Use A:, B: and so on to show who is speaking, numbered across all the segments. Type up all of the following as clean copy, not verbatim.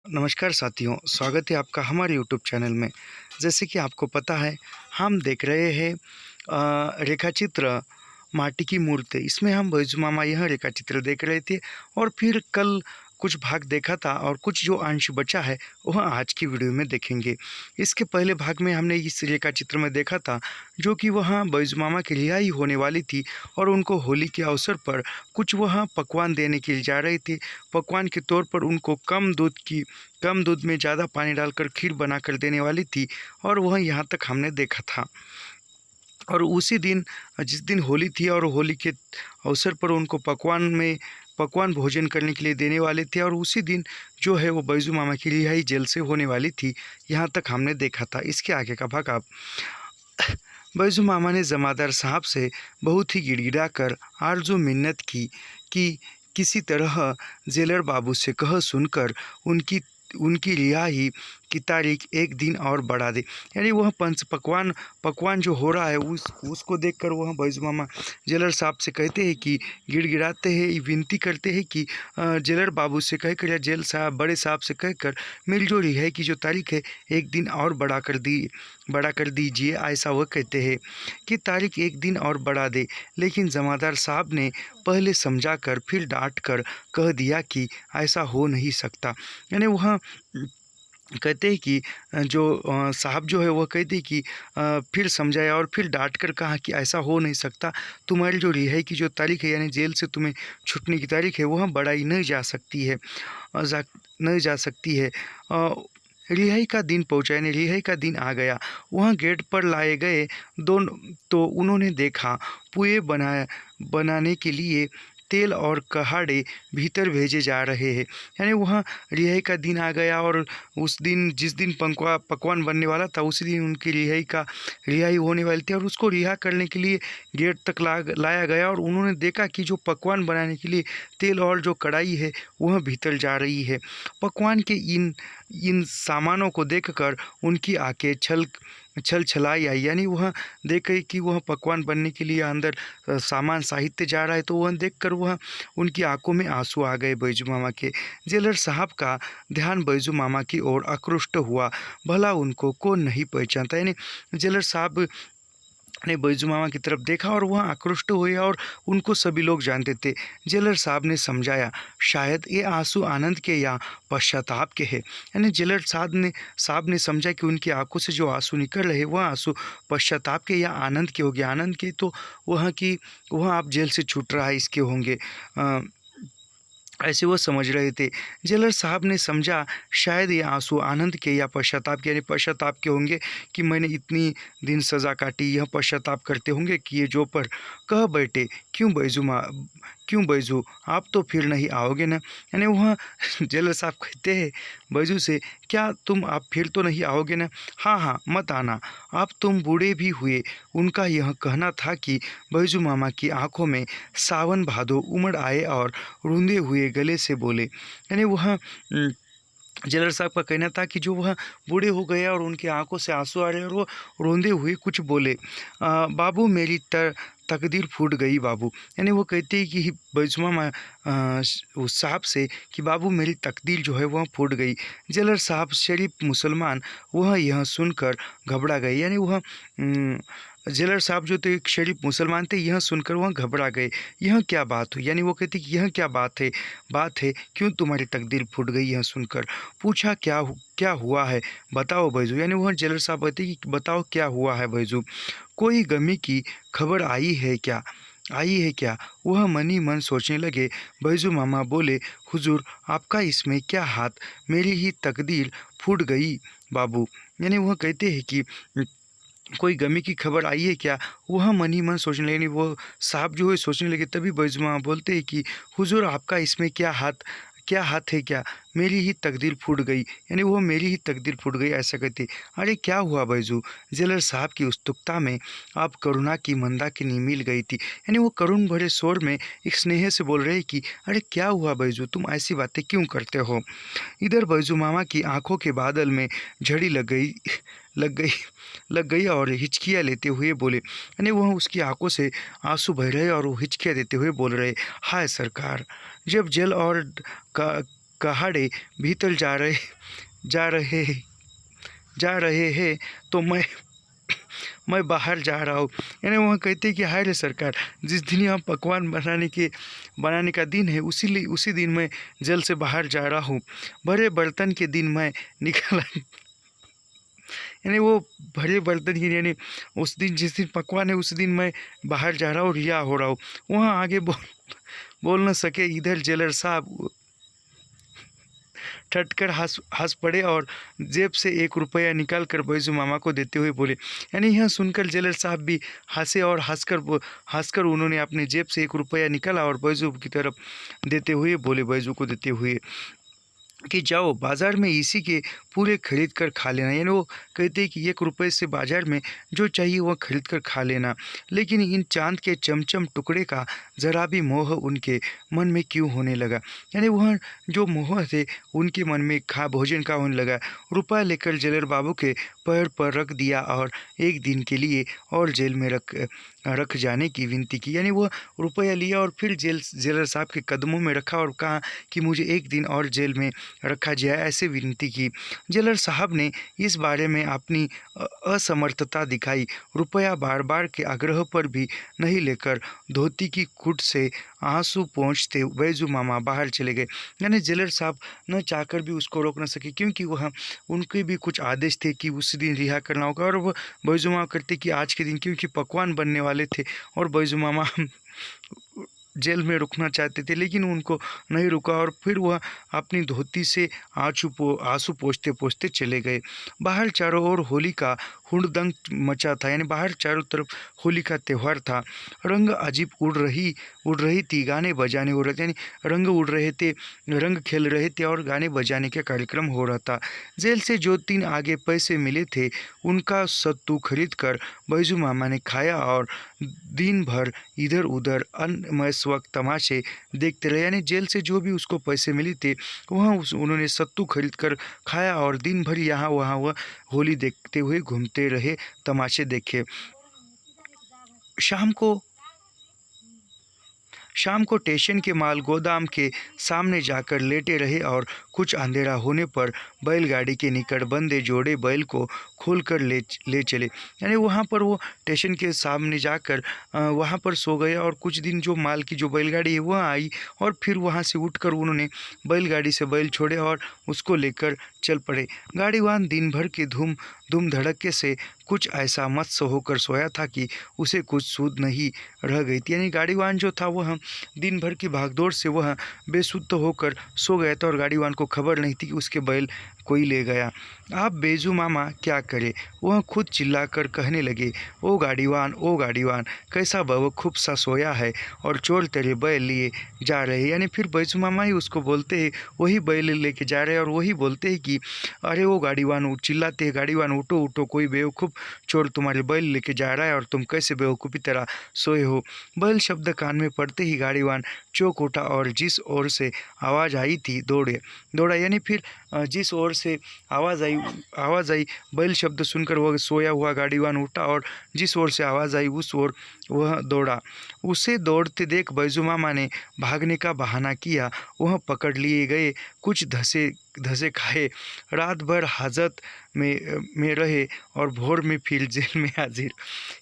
A: नमस्कार साथियों, स्वागत है आपका हमारे यूट्यूब चैनल में। जैसे कि आपको पता है, हम देख रहे हैं रेखाचित्र माटी की मूर्ति। इसमें हम बैजू मामा यह रेखाचित्र देख रहे थे और फिर कल कुछ भाग देखा था और कुछ जो अंश बचा है वह आज की वीडियो में देखेंगे। इसके पहले भाग में हमने इस रेखाचित्र में देखा था जो कि वहाँ बैजू मामा की रिहाई होने वाली थी और उनको होली के अवसर पर कुछ वहाँ पकवान देने के लिए जा रहे थे। पकवान के तौर पर उनको कम दूध में ज़्यादा पानी डालकर खीर बनाकर देने वाली थी और वह यहाँ तक हमने देखा था। और उसी दिन जिस दिन होली थी और होली के अवसर पर उनको पकवान भोजन करने के लिए देने वाले थे और उसी दिन जो है वो बैजू मामा की रिहाई जेल से होने वाली थी। यहाँ तक हमने देखा था। इसके आगे का भाग आप बैजू मामा ने जमादार साहब से बहुत ही गिड़गिड़ा कर आरजू मिन्नत की कि किसी तरह जेलर बाबू से कह सुनकर उनकी उनकी रिहाई की तारीख एक दिन और बढ़ा दे। यानी वह पंच पकवान जो हो रहा है उसको देखकर वह बैजू मामा जेलर साहब से कहते हैं कि गिड़गिड़ाते हैं, विनती करते हैं कि जेलर बाबू से कहकर या जेल साहब बड़े साहब से कहकर मेरी जो रिहाई की जो तारीख है एक दिन और बढ़ा कर दीजिए। ऐसा वह कहते हैं कि तारीख एक दिन और बढ़ा दे। लेकिन जमादार साहब ने पहले समझा कर फिर डांट कर कह दिया कि ऐसा हो नहीं सकता। यानी वह कहते हैं कि साहब जो है वह कहते हैं कि फिर समझाया और फिर डांट कर कहा कि ऐसा हो नहीं सकता। तुम्हारी जो रिहाई की जो तारीख है यानी जेल से तुम्हें छूटने की तारीख है वह बढ़ाई नहीं जा सकती है। नहीं जा सकती है। रिहाई का दिन पहुंचा यानी रिहाई का दिन आ गया। वहाँ गेट पर लाए गए दोनों तो उन्होंने देखा पुए बनाने के लिए तेल और कहाड़े भीतर भेजे जा रहे हैं। यानी वहाँ रिहाई का दिन आ गया और उस दिन जिस दिन पकवान बनने वाला था उसी दिन उनकी रिहाई होने वाली थी और उसको रिहा करने के लिए गेट तक लाया गया और उन्होंने देखा कि जो पकवान बनाने के लिए तेल और जो कढ़ाई है वह भीतर जा रही है। पकवान के इन सामानों को देखकर उनकी आंखें छलछलाई आई। यानी वह देखे कि वह पकवान बनने के लिए अंदर सामान साहित्य जा रहा है तो वह देखकर वह उनकी आंखों में आंसू आ गए बैजू मामा के। जेलर साहब का ध्यान बैजू मामा की ओर आकृष्ट हुआ। भला उनको कौन नहीं पहचानता। यानी जेलर साहब ने बैजू मामा की तरफ देखा और वह आकृष्ट हुए और उनको सभी लोग जानते थे। जेलर साहब ने समझाया, शायद ये आंसू आनंद के या पश्चाताप के हैं। यानी जेलर साहब ने समझा कि उनकी आंखों से जो आंसू निकल रहे वह आंसू पश्चाताप के या आनंद के होंगे। आनंद के तो वह आप जेल से छूट रहा है इसके होंगे। ऐसे वो समझ रहे थे। जेलर साहब ने समझा शायद ये आंसू आनंद के या पश्चाताप के यानी पश्चाताप के होंगे कि मैंने इतनी दिन सज़ा काटी। यह पश्चाताप करते होंगे कि ये जो पर कह बैठे क्यों बैजू आप तो फिर नहीं आओगे ना। यानी वह जेलर साहब कहते हैं बैजू से, क्या तुम आप फिर तो नहीं आओगे ना। हाँ मत आना, अब तुम बूढ़े भी हुए। उनका यह कहना था कि बैजू मामा की आंखों में सावन भादो उमड़ आए और रूंधे हुए गले से बोले। यानी वह जेलर साहब का कहना था कि जो वह बूढ़े हो गए और उनकी आंखों से आंसू आ रहे और वो रोंदे हुए कुछ बोले, बाबू मेरी तकदीर फूट गई बाबू। यानी वो कहते हैं कि बैजू मामा उस साहब से कि बाबू मेरी तकदीर जो है वह फूट गई। जेलर साहब शरीफ मुसलमान वह यह सुनकर घबरा गए। यानी वह जेलर साहब जो थे एक शरीफ मुसलमान थे, यह सुनकर वह घबरा गए। यह क्या बात हुई। यानी वो कहते कि यह क्या बात है क्यों तुम्हारी तकदीर फूट गई। यह सुनकर पूछा क्या हुआ है बताओ बैजू। यानी वह जेलर साहब कहते कि बताओ क्या हुआ है बैजू। कोई गमी की खबर आई है क्या। वह मन ही मन सोचने लगे। बैजू मामा बोले, हुजूर आपका इसमें क्या हाथ, मेरी ही तकदीर फूट गई बाबू। यानी वह कहते हैं कि कोई गमी की खबर आई है क्या। वह मन ही मन सोचने लगे। वो साहब जो है सोचने लगे। तभी बैजू मामा बोलते हैं कि हुजूर आपका इसमें क्या हाथ है क्या, मेरी ही तकदीर फूट गई। यानी वो मेरी ही तकदीर फूट गई ऐसा कहते। अरे क्या हुआ बैजू। जेलर साहब की उत्सुकता में आप करुणा की मंदाकिनी मिल गई थी। यानी वो करुण भरे स्वर में एक स्नेह से बोल रहे कि अरे क्या हुआ बैजू, तुम ऐसी बातें क्यों करते हो। इधर बैजू मामा की आंखों के बादल में झड़ी लग गई और हिचकियाँ लेते हुए बोले। यानी वह उसकी आंखों से आंसू बह रहे और वो हिचकियाँ देते हुए बोल रहे, हाय सरकार, जब जल और कहाड़े भीतर जा रहे जा रहे हैं तो मैं बाहर जा रहा हूँ। यानी वहाँ कहते हैं कि हाय रे सरकार, जिस दिन यहाँ पकवान बनाने का दिन है उसी दिन मैं जल से बाहर जा रहा हूँ। भरे बर्तन के दिन मैं निकल यानी वो भरे बर्तन की, यानी उस दिन जिस दिन पकवान है उस दिन मैं बाहर जा रहा हूँ, रिहा हो रहा हूँ। वहाँ आगे बोल न सके। इधर जेलर साहब ठटकर हंस पड़े और जेब से 1 रुपया निकाल कर बैजू मामा को देते हुए बोले। यानी यह सुनकर जेलर साहब भी हंसे और हंसकर उन्होंने अपने जेब से 1 रुपया निकाला और बैजू की तरफ देते हुए बोले, बैजू को देते हुए कि जाओ बाज़ार में इसी के पूरे खरीद कर खा लेना। यानी वो कहते हैं कि 1 रुपये से बाज़ार में जो चाहिए वह खरीद कर खा लेना। लेकिन इन चांद के चमचम टुकड़े का ज़रा भी मोह उनके मन में क्यों होने लगा। यानी वह जो मोह थे उनके मन में भोजन का होने लगा। रुपया लेकर जेलर बाबू के पैर पर रख दिया और 1 दिन के लिए और जेल में रख जाने की विनती की। यानी वह रुपया लिया और फिर जेलर साहब के कदमों में रखा और कहा कि मुझे 1 दिन और जेल में रखा जाए, ऐसे विनती की। जेलर साहब ने इस बारे में अपनी असमर्थता दिखाई। रुपया बार बार के आग्रह पर भी नहीं लेकर धोती की खुट से आंसू पोंछते बैजू मामा बाहर चले गए। यानी जेलर साहब न चाहकर भी उसको रोक न सके, क्योंकि वह उनके भी कुछ आदेश थे कि उस दिन रिहा करना होगा। और वह बैजू मामा करते कि आज के दिन, क्योंकि पकवान बनने वाले थे और बैजू मामा जेल में रुकना चाहते थे, लेकिन उनको नहीं रुका और फिर वह अपनी धोती से आंसू पोंछते चले गए। बाहर चारों ओर होली का हुड़दंग मचा था। यानी बाहर चारों तरफ होली का त्यौहार था। रंग अजीब उड़ रही थी, गाने बजाने हो रहे थे। यानी रंग उड़ रहे थे, रंग खेल रहे थे और गाने बजाने का कार्यक्रम हो रहा था। जेल से जो 3 आगे पैसे मिले थे उनका सत्तू खरीद कर बैजू मामा ने खाया और दिन भर इधर उधर अन्नमय वक्त तमाशे देखते रहे। यानी जेल से जो भी उसको पैसे मिले थे वहाँ उन्होंने सत्तू खरीद कर खाया और दिन भर यहाँ वहाँ वह होली देखते हुए घूमते रहे, तमाशे देखे। शाम को स्टेशन के माल गोदाम के सामने जाकर लेटे रहे और कुछ अंधेरा होने पर बैलगाड़ी के निकट बंधे जोड़े बैल को खोलकर ले चले। यानी वहाँ पर वो स्टेशन के सामने जाकर वहाँ पर सो गए और कुछ दिन जो माल की जो बैलगाड़ी है वह आई और फिर वहाँ से उठकर उन्होंने बैलगाड़ी से बैल छोड़े और उसको लेकर चल पड़े। गाड़ीवान दिन भर के धूम धड़के से कुछ ऐसा मत्स्य होकर सोया था कि उसे कुछ सूध नहीं रह गई थी। यानी गाड़ीवान जो था वह दिन भर की भागदौड़ से वह बेसुध होकर सो गया था और गाड़ीवान को खबर नहीं थी कि उसके बैल कोई ले गया। आप बैजू मामा क्या करे, वह खुद चिल्लाकर कहने लगे, ओ गाड़ीवान कैसा बेवकूफ़ सा सोया है और चोर तेरे बैल लिए जा रहे हैं। यानी फिर बैजू मामा ही उसको बोलते हैं, वही बैल लेके जा रहे हैं और वही बोलते हैं कि अरे वो गाड़ीवान, चिल्लाते हैं, गाड़ीवान उठो, कोई बेवकूफ़ चोर तुम्हारे बैल लेके जा रहा है और तुम कैसे बेवकूफ़ी तरह सोए हो। बैल शब्द कान में पड़ते ही गाड़ीवान चौंक उठा और जिस ओर से आवाज़ आई थी दौड़ा। यानी फिर जिस ओर से आवाज़ आई बैल शब्द सुनकर वह सोया हुआ गाड़ीवान उठा और जिस ओर से आवाज़ आई उस ओर वह दौड़ा। उसे दौड़ते देख बैजू मामा ने भागने का बहाना किया। वह पकड़ लिए गए, कुछ धसे खाए, रात भर हाजत में रहे और भोर में फिर जेल में हाजिर।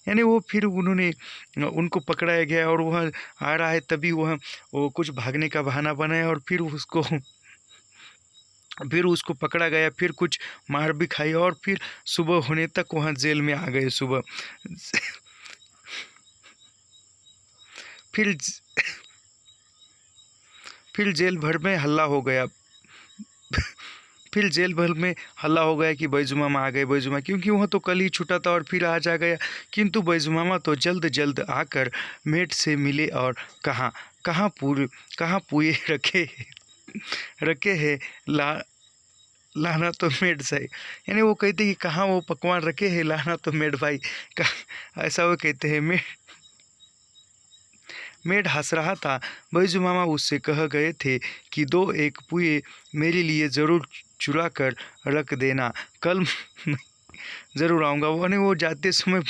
A: यानी वो फिर उनको पकड़ाया गया और वह आ रहा है, तभी वह कुछ भागने का बहाना बनाया और फिर उसको पकड़ा गया, फिर कुछ मार भी खाई और फिर सुबह होने तक वहाँ जेल में आ गए। सुबह फिर जेल भर में हल्ला हो गया। फिर जेल भर में हल्ला हो गया कि बैजू मामा आ गए। बैजू मामा, क्योंकि वह तो कल ही छूटा था और फिर आज आ गया, किंतु बैजू मामा तो जल्द आकर मेट से मिले और कहाँ पुए रखे हैं लाना तो मेड सही। यानी वो कहते कि कहाँ वो पकवान रखे हैं, लाना तो मेड भाई, ऐसा वो कहते हैं। मेड हंस रहा था। बैजू मामा उससे कह गए थे कि 2-1 पुए मेरे लिए ज़रूर चुरा कर रख देना, ज़रूर आऊँगा। वो जाते समय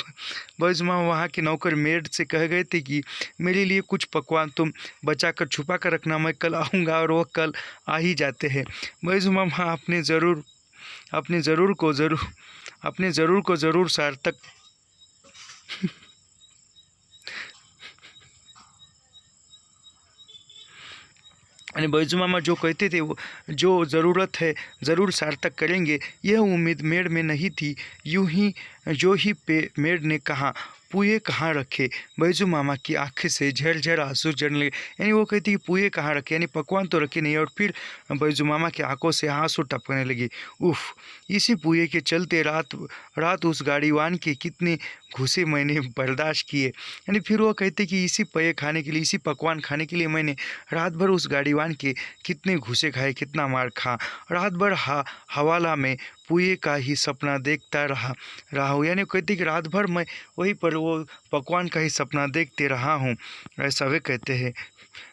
A: बैजुमा वहाँ के नौकर मेड से कह गए थे कि मेरे लिए कुछ पकवान तुम बचा कर छुपा कर रखना, मैं कल आऊँगा, और वो कल आ ही जाते हैं। बैजुमामा अपने ज़रूर को ज़रूर सार्थक यानी बैजुमामा जो कहते थे वो जो ज़रूरत है ज़रूर सार्थक करेंगे, यह उम्मीद मेड में नहीं थी। यूं ही जो ही पे मेड ने कहा, पुए कहाँ रखे, बैजुमामा की आंखें से झरझर आंसू झरने लगे। यानी वो कहती कि पुए कहाँ रखे, यानी पकवान तो रखे नहीं, और फिर बैजुमामा की आंखों से आंसू टपकने लगी। उफ़, इसी पुए के चलते रात रात उस गाड़ीवान के कितने घुसे मैंने बर्दाश्त किए। यानी फिर वो कहते कि इसी पुए खाने के लिए, इसी पकवान खाने के लिए मैंने रात भर उस गाड़ीवान के कितने घुसे खाए, कितना मार खा। रात भर हवाला में पुए का ही सपना देखता रहा हूँ। यानी कहते कि रात भर मैं वहीं पर वो पकवान का ही सपना देखते रहा हूँ, ऐसा वे कहते हैं।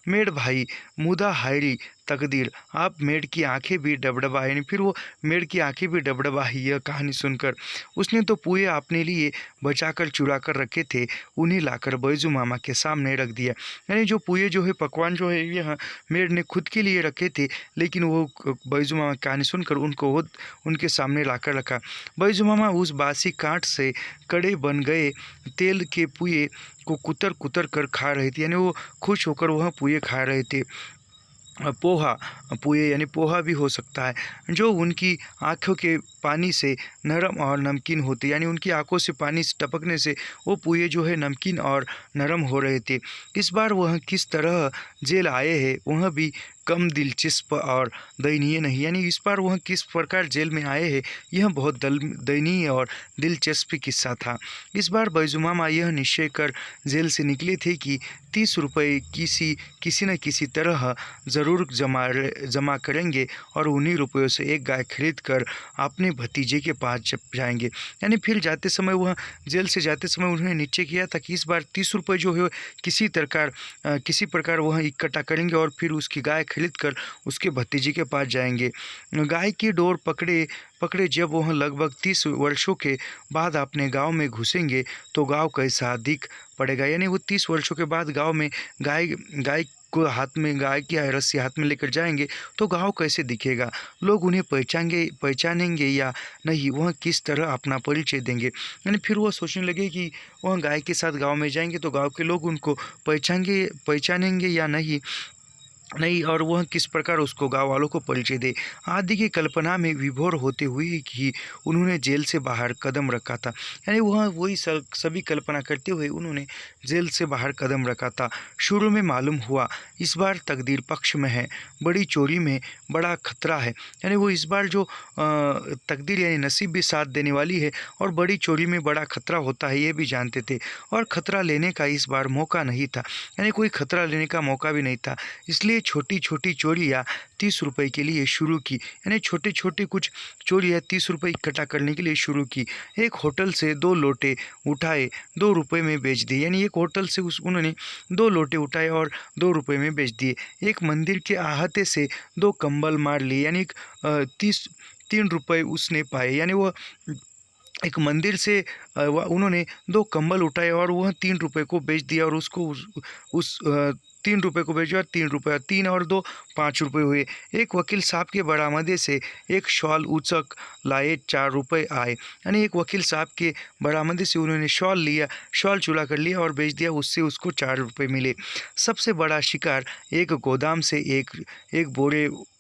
A: मेड भाई मुदा हायरी तकदीर, आप मेड की आंखें भी डबडबा, यानी फिर वो मेड की आंखें भी डबडबाई यह कहानी सुनकर। उसने तो पुए अपने लिए बचाकर चुरा कर रखे थे, उन्हें लाकर बैजुमामा के सामने रख दिया। यानी जो पुए जो है, पकवान जो है, यह मेड ने खुद के लिए रखे थे, लेकिन वो बैजुमामा की कहानी सुनकर उनको वो उनके सामने लाकर रखा। बैजुमामा उस बासी कांट से कड़े बन गए तेल के पुए को कुतर कुतर कर खा रहे थे। यानी वो खुश होकर वह पुए खा रहे थे। पोहा पुए यानी पोहा भी हो सकता है, जो उनकी आँखों के पानी से नरम और नमकीन होते, यानी उनकी आंखों से पानी टपकने से वो पुए जो है नमकीन और नरम हो रहे थे। इस बार वह किस तरह जेल आए हैं, वह भी कम दिलचस्प और दयनीय नहीं। यानी इस बार वह किस प्रकार जेल में आए हैं, यह बहुत दयनीय और दिलचस्प किस्सा था। इस बार बैजुमामा यह निश्चय कर जेल से निकले थे कि 30 रुपये किसी न किसी तरह ज़रूर जमा करेंगे, और उन्हीं रुपयों से एक गाय खरीद कर अपने भतीजे के पास जाएंगे। यानी फिर जाते समय वह जेल से जाते समय उन्होंने निश्चय किया था कि इस बार 30 रुपये जो है किसी प्रकार वह इकट्ठा करेंगे, और फिर उसकी गाय खरीद कर उसके भतीजे के पास जाएंगे। गाय की डोर पकड़े जब वह लगभग 30 वर्षों के बाद अपने गांव में घुसेंगे, तो गांव कैसा दिख पड़ेगा। यानी वो 30 वर्षों के बाद गांव में गाय को हाथ में, गाय की रस्सी हाथ में लेकर जाएंगे, तो गांव कैसे दिखेगा, लोग उन्हें पहचानेंगे या नहीं, वह किस तरह अपना परिचय देंगे। यानी फिर वह सोचने लगे कि वह गाय के साथ गांव में जाएंगे तो गांव के लोग उनको पहचानेंगे या नहीं, और वह किस प्रकार उसको गाँव वालों को परिचय दे। आदि की कल्पना में विभोर होते हुए ही उन्होंने जेल से बाहर कदम रखा था। यानी वह वही सभी कल्पना करते हुए उन्होंने जेल से बाहर कदम रखा था। शुरू में मालूम हुआ इस बार तकदीर पक्ष में है, बड़ी चोरी में बड़ा खतरा है। यानी वो इस बार जो तकदीर यानी नसीब भी साथ देने वाली है, और बड़ी चोरी में बड़ा खतरा होता है, ये भी जानते थे, और खतरा लेने का इस बार मौका नहीं था। यानी कोई खतरा लेने का मौका भी नहीं था, इसलिए छोटी छोटी चोरियाँ 30 रुपये के लिए शुरू की। यानी छोटी छोटी कुछ चोरियाँ 30 रुपये इकट्ठा करने के लिए शुरू की। एक होटल से 2 लोटे उठाए, 2 रुपये में बेच दिए। यानी एक होटल से उन्होंने 2 लोटे उठाए और 2 रुपये में बेच दिए। एक मंदिर के अहाते से 2 कंबल मार लिए, यानी 3 रुपये उसने पाए। यानी वह एक मंदिर से उन्होंने 2 कंबल उठाए और वह 3 रुपये को बेच दिया, और उसको उस 3 रुपये को बेचा, 3 रुपये, 3 और 2 5 रुपये हुए। एक वकील साहब के बरामदे से एक शॉल उचक लाए, 4 रुपये आए। यानी एक वकील साहब के बरामदे से उन्होंने शॉल चुरा कर लिया और बेच दिया, उससे उसको 4 रुपये मिले। सबसे बड़ा शिकार एक गोदाम से एक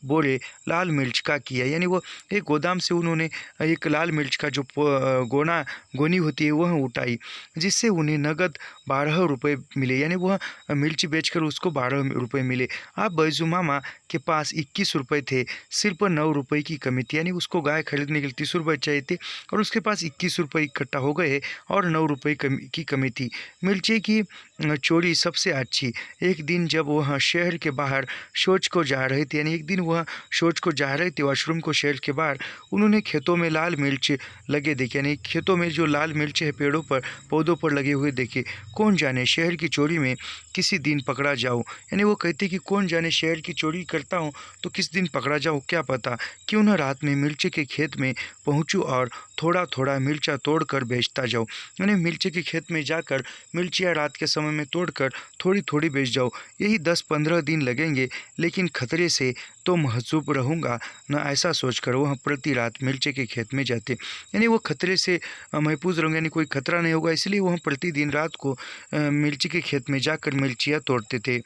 A: बोरे लाल मिर्च का किया। यानी वो एक गोदाम से उन्होंने एक लाल मिर्च का जो गोनी होती है वह उठाई, जिससे उन्हें नगद 12 रुपये मिले। यानी वह मिर्च बेचकर उसको 12 रुपये मिले। अब बैजुमामा के पास 21 रुपये थे, सिर्फ 9 रुपये की कमी थी। यानी उसको गाय खरीदने के लिए 30 रुपये चाहिए थे, और उसके पास 21 रुपये इकट्ठा हो गए और 9 रुपये की कमी थी। मिर्ची की चोरी सबसे अच्छी। एक दिन जब वह शहर के बाहर शौच को जा रहे थे, यानी एक दिन वह शौच को जा रहे थे वॉशरूम को शहर के बाहर, उन्होंने खेतों में लाल मिर्च लगे देखे। यानी खेतों में जो लाल मिर्च है पौधों पर लगे हुए देखे। कौन जाने शहर की चोरी में किसी दिन पकड़ा जाऊँ। यानी वो कहते कि कौन जाने शहर की चोरी चोरी करता हूँ तो किस दिन पकड़ा जाऊँ, क्या पता। क्यों न रात में मिर्ची के खेत में पहुँचूँ और थोड़ा थोड़ा मिर्चा तोड़ कर बेचता जाऊँ। यानी मिर्ची के खेत में जाकर मिर्चियाँ रात के समय में तोड़कर थोड़ी थोड़ी बेच जाऊँ। यही 10-15 दिन लगेंगे, लेकिन खतरे से तो महजूब रहूँगा न, ऐसा सोचकर वह प्रति रात मिर्ची के खेत में जाते। यानी वो खतरे से महफूज रहूँगा, यानी कोई खतरा नहीं होगा, इसलिए वह प्रतिदिन रात को मिर्ची के खेत में जाकर मिर्चियाँ तोड़ते थे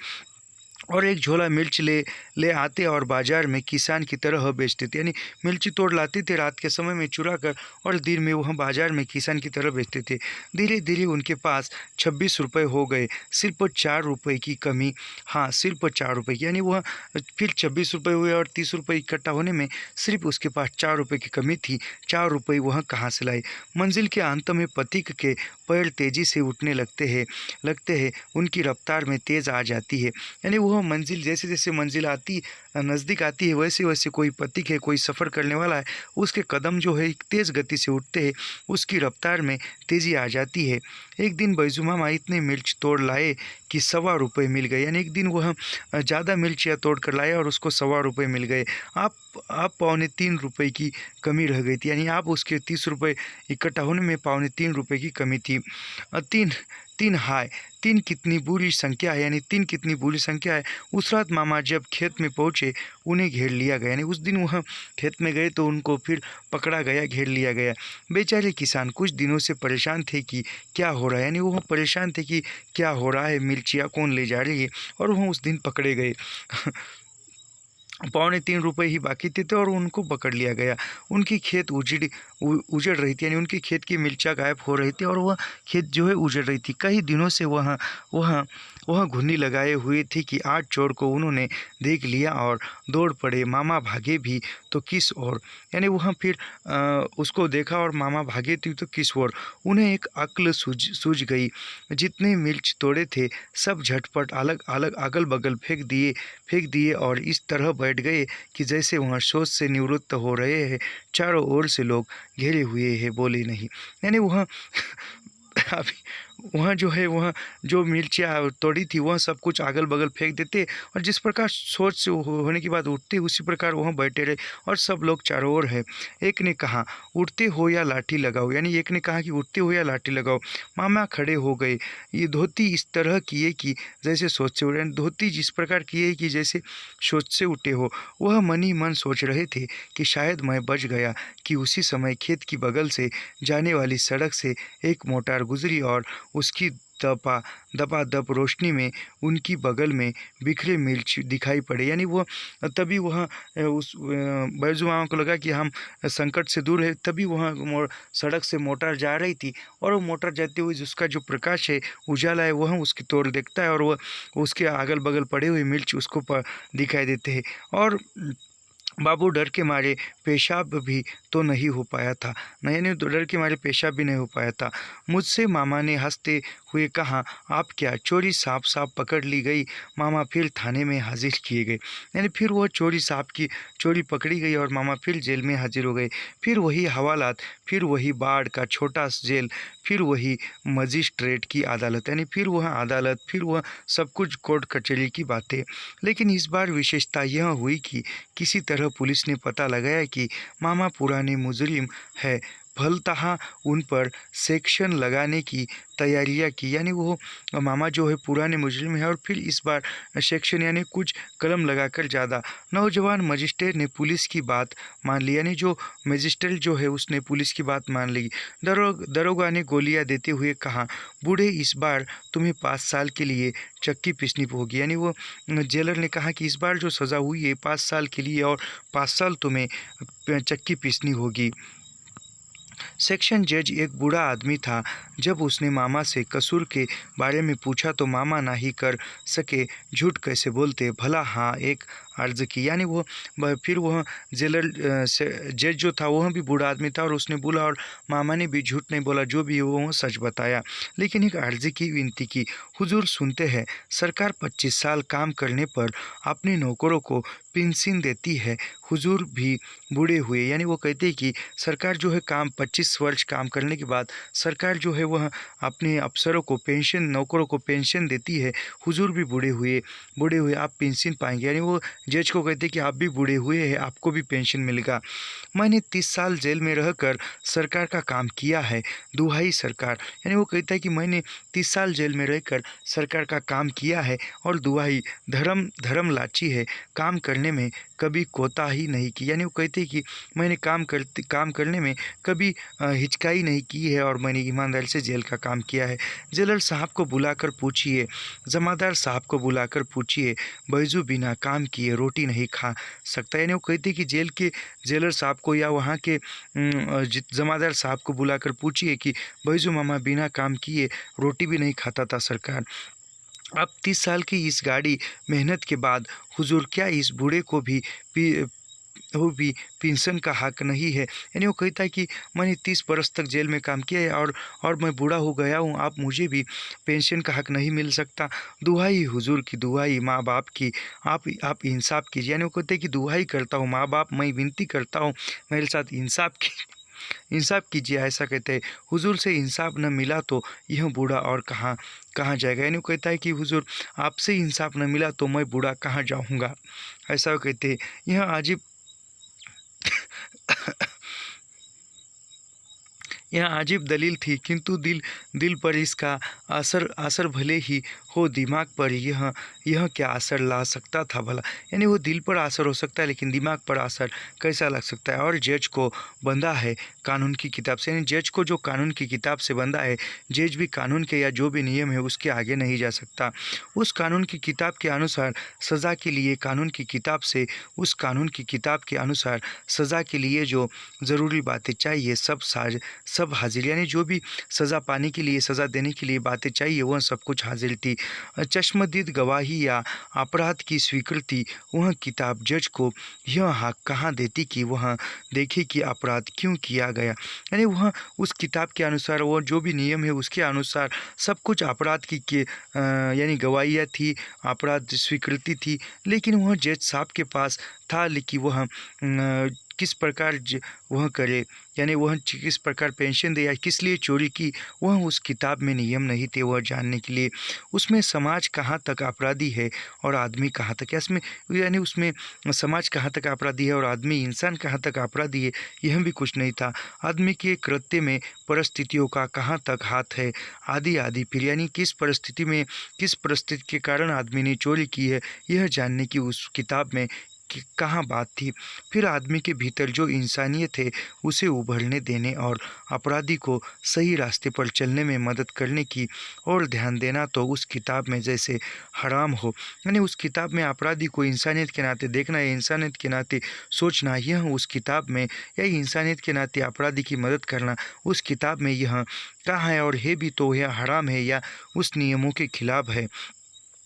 A: और एक झोला मिर्च ले ले आते और बाजार में किसान की तरह बेचते थे। यानी मिर्ची तोड़ लाते थे रात के समय में चुरा कर और दिन में वह बाजार में किसान की तरह बेचते थे। धीरे धीरे उनके पास 26 रुपये हो गए, सिर्फ 4 रुपये की कमी। हाँ, सिर्फ 4 रुपये की, यानी वह फिर 26 रुपये हुए और 30 रुपये इकट्ठा होने में सिर्फ उसके पास 4 रुपये की कमी थी। 4 रुपये वह कहाँ से लाए। मंजिल के अंत में पथिक के पैर तेजी से उठने लगते हैं, उनकी रफ्तार में तेज़ आ जाती है। यानी वह मंजिल जैसे जैसे मंजिल आती नज़दीक आती है, वैसे वैसे कोई पथिक है, कोई सफ़र करने वाला है, उसके कदम जो है तेज़ गति से उठते हैं, उसकी रफ्तार में तेज़ी आ जाती है। एक दिन बैजू मामा इतने मिर्च तोड़ लाए कि 1.25 मिल गए। यानी एक दिन वह ज़्यादा मिर्चियाँ तोड़ कर लाए और उसको 1.25 मिल गए। आप 2.25 रुपये की कमी रह गई थी, यानी आप उसके 30 रुपये इकट्ठा होने में 2.25 रुपये की कमी थी। तीन तीन हाय, तीन कितनी बुरी संख्या है, यानी 3 कितनी बुरी संख्या है। उस रात मामा जब खेत में पहुँचे, उन्हें घेर लिया गया। यानी उस दिन वह खेत में गए तो उनको फिर पकड़ा गया, घेर लिया गया। बेचारे किसान कुछ दिनों से परेशान थे कि क्या हो रहा है, यानी वह परेशान थे कि क्या हो रहा है, मिर्चियाँ कौन ले जा रही है, और वह उस दिन पकड़े गए। 3.25 रुपये ही बाकी थे और उनको पकड़ लिया गया। उनकी खेत उजड़ रही थी, यानी उनकी खेत की मिर्चा गायब हो रही थी और वह खेत जो है उजड़ रही थी। कई दिनों से वह वह घुन्नी लगाए हुए थी कि 8 चोर को उन्होंने देख लिया और दौड़ पड़े। मामा भागे भी तो किस ओर, यानी वह फिर उसको देखा और मामा भागे थे तो किस ओर। उन्हें एक अक्ल सूझ गई। जितने मिर्च तोड़े थे सब झटपट अलग अलग अगल बगल फेंक दिए और इस तरह बैठ गए कि जैसे वहाँ सोच से निवृत्त हो रहे हैं। चारों ओर से लोग घेरे हुए हैं, बोले नहीं। यानी वहाँ अभी वहाँ जो है, वहाँ जो मिर्चियाँ तोड़ी थी वह सब कुछ अगल बगल फेंक देते और जिस प्रकार सोच से होने की बात उठते उसी प्रकार वहाँ बैठे रहे और सब लोग चारों ओर है। एक ने कहा उठते हो या लाठी लगाओ, यानी एक ने कहा कि उठते हो या लाठी लगाओ। मामा खड़े हो गए। ये धोती इस तरह किए कि जैसे सोच से उठे, धोती जिस प्रकार किए कि जैसे सोच से उठे हो। वह मन ही मन सोच रहे थे कि शायद मैं बच गया कि उसी समय खेत की बगल से जाने वाली सड़क से एक मोटर गुजरी और उसकी दपादप रोशनी में उनकी बगल में बिखरे मिर्च दिखाई पड़े। यानी वह तभी वह उस बैजू मामा को लगा कि हम संकट से दूर है, तभी वह सड़क से मोटर जा रही थी और वो मोटर जाते हुए जिसका जो प्रकाश है, उजाला है, वह उसकी तोड़ देखता है और वह उसके अगल बगल पड़े हुए मिर्च उसको दिखाई देते हैं। और बाबू डर के मारे पेशाब भी तो नहीं हो पाया था, यानी डर के मारे पेशाब भी नहीं हो पाया था। मुझसे मामा ने हंसते हुए कहा, आप क्या चोरी सांप पकड़ ली गई। मामा फिर थाने में हाजिर किए गए, यानी फिर वो चोरी पकड़ी गई और मामा फिर जेल में हाजिर हो गए। फिर वही हवालात, फिर वही बाढ़ का छोटा जेल, फिर वही मजिस्ट्रेट की अदालत, यानी फिर वह अदालत, फिर वह सब कुछ कोर्ट कचहरी की बातें। लेकिन इस बार विशेषता यह हुई कि किसी तरह पुलिस ने पता लगाया कि मामा पुराने मुजरिम है। फलतः उन पर सेक्शन लगाने की तैयारियां की, यानी वो मामा जो है पुराने मुजरिम है और फिर इस बार सेक्शन यानी कुछ कलम लगाकर ज़्यादा। नौजवान मजिस्ट्रेट ने पुलिस की बात मान ली, यानी जो मजिस्ट्रेट जो है उसने पुलिस की बात मान ली। दरोगा ने गोलियां देते हुए कहा, बूढ़े इस बार तुम्हें 5 साल के लिए चक्की पीसनी होगी। यानी वो जेलर ने कहा कि इस बार जो सज़ा हुई है 5 साल के लिए और 5 साल तुम्हें चक्की पीसनी होगी। सेक्शन जज एक बूढ़ा आदमी था। जब उसने मामा से कसूर के बारे में पूछा तो मामा ना ही कर सके, झूठ कैसे बोलते, भला हाँ एक अर्ज की। यानी फिर वह जेलर जज जो था वह भी बूढ़ा आदमी था और उसने बोला और मामा ने भी झूठ नहीं बोला, जो भी वो सच बताया। लेकिन एक अर्जी की विनती की, हुजूर सुनते हैं सरकार 25 साल काम करने पर अपने नौकरों को पेंशन देती है। हुजूर भी बूढ़े हुए, यानी वो कहते हैं कि सरकार जो है 25 वर्ष काम करने के बाद सरकार जो है वह अपने अफसरों को नौकरों को पेंशन देती है। हुजूर भी बूढ़े हुए आप पेंशन पाएंगे, यानी वो जज को कहते कि आप भी बूढ़े हुए हैं, आपको भी पेंशन मिलेगा। मैंने 30 साल जेल में रहकर सरकार का काम किया है, दुहाई सरकार। यानी वो कहता है कि मैंने 30 साल जेल में रहकर सरकार का काम किया है और दुहाई धर्म लाची है, काम करने में कभी कोताही नहीं की। यानी वो कहते हैं कि मैंने काम करने में कभी हिचकाई नहीं की है और मैंने ईमानदारी से जेल का काम किया है। जेलर साहब को बुलाकर पूछिए, जमादार साहब को बुलाकर पूछिए, बैजू बिना काम किए रोटी नहीं खा सकता। यानी वो कहते हैं कि जेल के जेलर साहब को या वहाँ के जमादार साहब को बुलाकर पूछिए कि बैजू मामा बिना काम किए रोटी भी नहीं खाता था सरकार। अब 30 साल की इस गाढ़ी मेहनत के बाद हुजूर क्या इस बूढ़े को भी वो भी पेंशन का हक नहीं है। यानी वो कहता है कि मैंने 30 बरस तक जेल में काम किया है और मैं बूढ़ा हो गया हूँ, आप मुझे भी पेंशन का हक नहीं मिल सकता। दुहाई हुजूर की, दुहाई माँ बाप की, आप इंसाफ कीजिए। यानी वो कहते हैं कि दुहाई करता हूँ माँ बाप, मैं विनती करता हूँ मेरे साथ इंसाफ कीजिए, ऐसा कहते हैं। हुजूर से इंसाफ न मिला तो यह बूढ़ा और कहाँ कहाँ जाएगा। यानी वो कहता है कि हुजूर आपसे इंसाफ न मिला तो मैं बूढ़ा कहाँ जाऊँगा, ऐसा वो कहते हैं। यह अजीब यह अजीब दलील थी, किंतु दिल पर इसका असर भले ही हो, दिमाग पर यह क्या असर ला सकता था भला। यानी वो दिल पर असर हो सकता है लेकिन दिमाग पर असर कैसा लग सकता है। और जज को बंधा है कानून की किताब से, यानी जज को जो कानून की किताब से बंधा है, जज भी कानून के या जो भी नियम है उसके आगे नहीं जा सकता। उस कानून की किताब के अनुसार सज़ा के लिए कानून की किताब से, उस कानून की किताब के अनुसार सज़ा के लिए जो ज़रूरी बातें चाहिए सब हाजिर। यानी जो भी सज़ा पाने के लिए, सज़ा देने के लिए बातें चाहिए वह सब कुछ हाजिर थी। चश्मदीद गवाही या अपराध की स्वीकृति, वह किताब जज को यह हक कहाँ देती कि वह देखे कि अपराध क्यों किया गया। यानी वह उस किताब के अनुसार, वो जो भी नियम है उसके अनुसार सब कुछ अपराध की यानी गवाहियाँ थी, अपराध स्वीकृति थी। लेकिन वह जज साहब के पास था लेकिन वह किस प्रकार वह करे, यानी वह किस प्रकार पेंशन दे या किस लिए चोरी की, वह उस किताब में नियम नहीं थे वह जानने के लिए। उसमें समाज कहाँ तक अपराधी है और आदमी कहाँ तक, इसमें यानी उसमें समाज कहाँ तक अपराधी है और आदमी इंसान कहाँ तक अपराधी है, यह भी कुछ नहीं था। आदमी के कृत्य में परिस्थितियों का कहाँ तक हाथ है, आदि फिर, यानी किस परिस्थिति के कारण आदमी ने चोरी की है, यह जानने की उस किताब में कहाँ बात थी। फिर आदमी के भीतर जो इंसानियत है उसे उभरने देने और अपराधी को सही रास्ते पर चलने में मदद करने की और ध्यान देना तो उस किताब में जैसे हराम हो। यानी उस किताब में अपराधी को इंसानियत के नाते देखना या इंसानियत के नाते सोचना, यह उस किताब में, या इंसानियत के नाते अपराधी की मदद करना उस किताब में यह कहाँ है, और है भी तो यह हराम है या उस नियमों के खिलाफ है।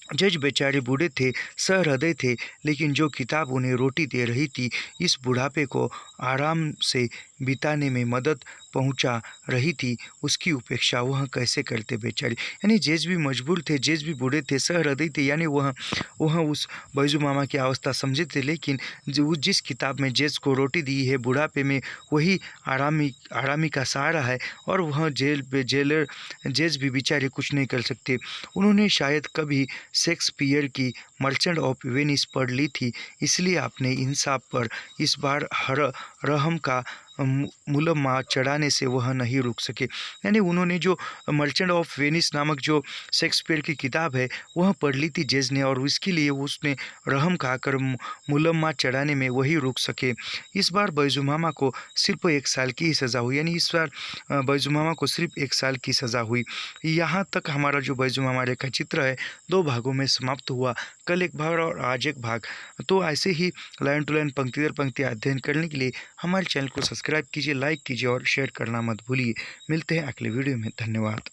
A: जज बेचारे बूढ़े थे, सहृदय थे, लेकिन जो किताब उन्हें रोटी दे रही थी, इस बुढ़ापे को आराम से बिताने में मदद पहुंचा रही थी, उसकी उपेक्षा वह कैसे करते बेचारे। यानी जज भी मजबूर थे, जज भी बूढ़े थे, सहृदय थे, यानी वह उस बैजू मामा की अवस्था समझे थे। लेकिन जो जिस किताब में जज को रोटी दी है बुढ़ापे में, वही आरामी का सहारा है, और वह जेलर जज भी बेचारे कुछ नहीं कर सकते। उन्होंने शायद कभी शेक्सपियर की मर्चेंट ऑफ वेनिस पढ़ ली थी, इसलिए अपने इंसाफ पर इस बार रहम का मुलम्मा चढ़ाने से वह नहीं रुक सके। यानी उन्होंने जो मर्चेंट ऑफ वेनिस नामक जो शेक्सपियर की किताब है वह पढ़ ली थी जज ने, और इसके लिए उसने रहम खाकर मुलम्मा चढ़ाने में वही रुक सके। इस बार बैजू मामा को सिर्फ 1 साल की ही सज़ा हुई, यानी इस बार बैजू मामा को सिर्फ 1 साल की सज़ा हुई। यहाँ तक हमारा जो बैजू मामा रेखा चित्र है 2 भागों में समाप्त हुआ, कल एक भाग और आज एक भाग। तो ऐसे ही लाइन टू लाइन, पंक्ति दर पंक्ति अध्ययन करने के लिए हमारे चैनल को सब्सक्राइब कीजिए, लाइक कीजिए और शेयर करना मत भूलिए। मिलते हैं अगले वीडियो में, धन्यवाद।